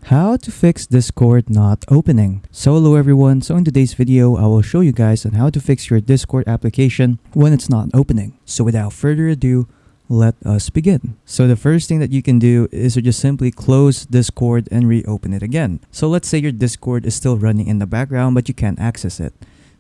How to fix Discord not opening. So hello everyone, so in today's video I will show you guys on how to fix your Discord application when it's not opening. So without further ado, let us begin. So the first thing that you can do is to just simply close Discord and reopen it again. So let's say your Discord is still running in the background but you can't access it.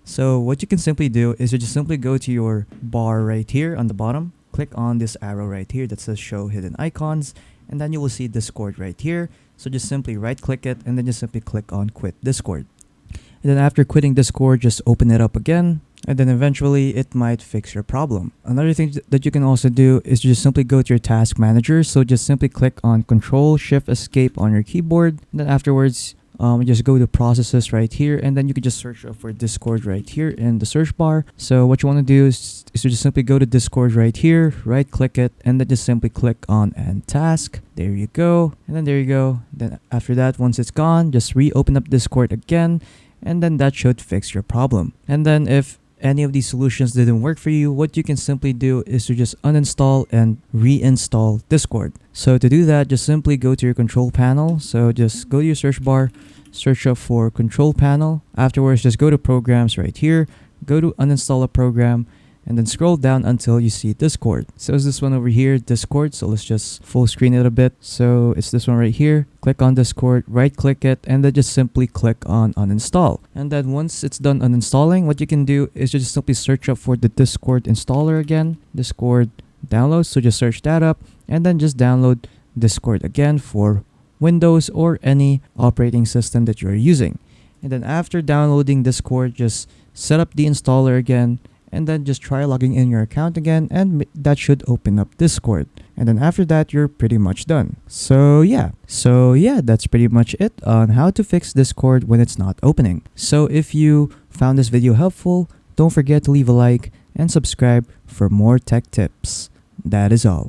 So what you can simply do is to just simply go to your bar right here on the bottom, click on this arrow right here that says show hidden icons, and then you will see Discord right here. So just simply right click it and then just simply click on quit Discord. And then after quitting Discord, just open it up again, and then eventually it might fix your problem. Another thing that you can also do is just simply go to your task manager. So just simply click on Control Shift Escape on your keyboard. And then afterwards, just go to processes right here, and then you can just search for Discord right here in the search bar. So what you want to do is to just simply go to Discord right here, right click it, and then just simply click on end task. There you go. And then there you go. Then after that, once it's gone, just reopen up Discord again, and then that should fix your problem. And then if any of these solutions didn't work for you, what you can simply do is to just uninstall and reinstall Discord. So to do that, just simply go to your control panel. So just go to your search bar, search up for control panel. Afterwards, just go to programs right here, go to uninstall a program, and then scroll down until you see Discord. So it's this one over here, Discord. So let's just full screen it a bit. So it's this one right here. Click on Discord, right click it, and then just simply click on uninstall. And then once it's done uninstalling, what you can do is just simply search up for the Discord installer again, Discord downloads. So just search that up and then just download Discord again for Windows or any operating system that you're using. And then after downloading Discord, just set up the installer again, and then just try logging in your account again, and that should open up Discord. And then after that, you're pretty much done. So yeah, that's pretty much it on how to fix Discord when it's not opening. So if you found this video helpful, don't forget to leave a like and subscribe for more tech tips. That is all.